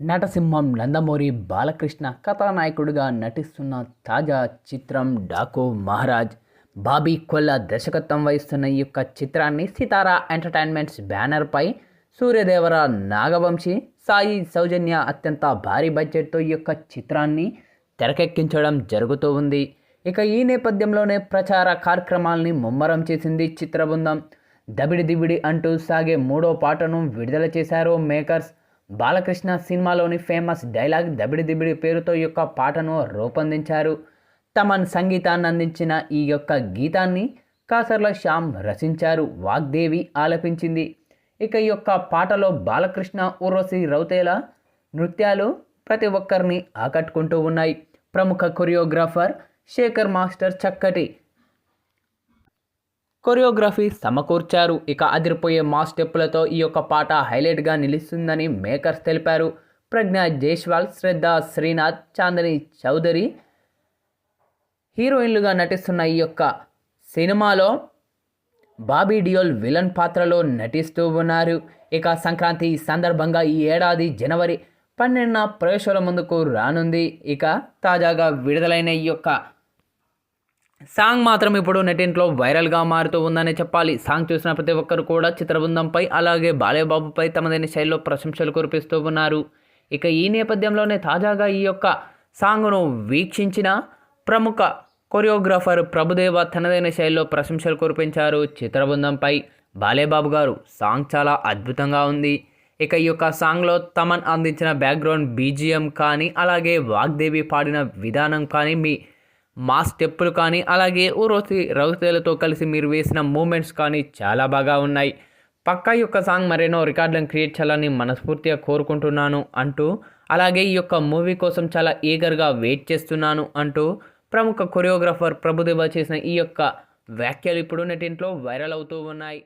నటసింహం నందమూరి బాలకృష్ణ కథానాయకుడిగా నటిస్తున్న తాజా చిత్రం డాకు మహారాజ్. బాబీ కొల్లా దర్శకత్వం వహిస్తున్న ఈ యొక్క చిత్రాన్ని సితారా ఎంటర్టైన్మెంట్స్ బ్యానర్పై సూర్యదేవర, నాగవంశీ, సాయి సౌజన్య అత్యంత భారీ బడ్జెట్తో ఈ యొక్క చిత్రాన్ని తెరకెక్కించడం జరుగుతూ ఉంది. ఇక ఈ నేపథ్యంలోనే ప్రచార కార్యక్రమాల్ని ముమ్మరం చేసింది చిత్ర బృందం. దబిడి దిబిడి అంటూ సాగే మూడో పాటను విడుదల చేశారు మేకర్స్. బాలకృష్ణ సినిమాలోని ఫేమస్ డైలాగ్ దబిడి దిబిడి పేరుతో ఈ యొక్క పాటను రూపొందించారు. తమన్ సంగీతాన్ని అందించిన ఈ యొక్క గీతాన్ని కాసర్ల శ్యామ్ రచించారు, వాగ్దేవి ఆలపించింది. ఇక ఈ యొక్క పాటలో బాలకృష్ణ, ఊర్వశి రౌతేలా నృత్యాలు ప్రతి ఒక్కరిని ఆకట్టుకుంటూ ఉన్నాయి. ప్రముఖ కొరియోగ్రాఫర్ శేఖర్ మాస్టర్ చక్కటి కొరియోగ్రఫీ సమకూర్చారు. ఇక అదిరిపోయే మాస్ స్టెప్పులతో ఈ యొక్క పాట హైలైట్గా నిలుస్తుందని మేకర్స్ తెలిపారు. ప్రజ్ఞా జైస్వాల్, శ్రద్ధ శ్రీనాథ్, చాందనీ చౌదరి హీరోయిన్లుగా నటిస్తున్న ఈ యొక్క సినిమాలో బాబీ డియోల్ విలన్ పాత్రలో నటిస్తూ ఉన్నారు. ఇక సంక్రాంతి సందర్భంగా ఈ ఏడాది జనవరి 12న ప్రేక్షకుల ముందుకు రానుంది. ఇక తాజాగా విడుదలైన ఈ యొక్క సాంగ్ మాత్రం ఇప్పుడు నెట్టింట్లో వైరల్గా మారుతూ ఉందని చెప్పాలి. సాంగ్ చూసిన ప్రతి ఒక్కరు కూడా చిత్రబృందంపై అలాగే బాలయ్యబాబుపై తమదైన శైలిలో ప్రశంసలు కురిపిస్తూ ఉన్నారు. ఇక ఈ నేపథ్యంలోనే తాజాగా ఈ యొక్క సాంగ్ను వీక్షించిన ప్రముఖ కొరియోగ్రాఫర్ ప్రభుదేవ తనదైన శైలిలో ప్రశంసలు కురిపించారు చిత్రబృందంపై. బాలయ్యబాబు గారు, సాంగ్ చాలా అద్భుతంగా ఉంది. ఇక ఈ యొక్క సాంగ్లో తమన్ అందించిన బ్యాక్గ్రౌండ్ బీజిఎం కానీ, అలాగే వాగ్దేవి పాడిన విధానం కానీ, మీ మా స్టెప్పులు కానీ, అలాగే ఊర్వశి రౌతేలతో కలిసి మీరు వేసిన మూమెంట్స్ కానీ చాలా బాగా ఉన్నాయి. పక్కా ఈ యొక్క సాంగ్ మరెన్నో రికార్డులను క్రియేట్ చేయాలని మనస్ఫూర్తిగా కోరుకుంటున్నాను అంటూ, అలాగే ఈ యొక్క మూవీ కోసం చాలా ఈగర్గా వెయిట్ చేస్తున్నాను అంటూ ప్రముఖ కొరియోగ్రాఫర్ ప్రభుదేవ చేసిన ఈ యొక్క వ్యాఖ్యలు ఇప్పుడు నెట్టింట్లో వైరల్ అవుతూ ఉన్నాయి.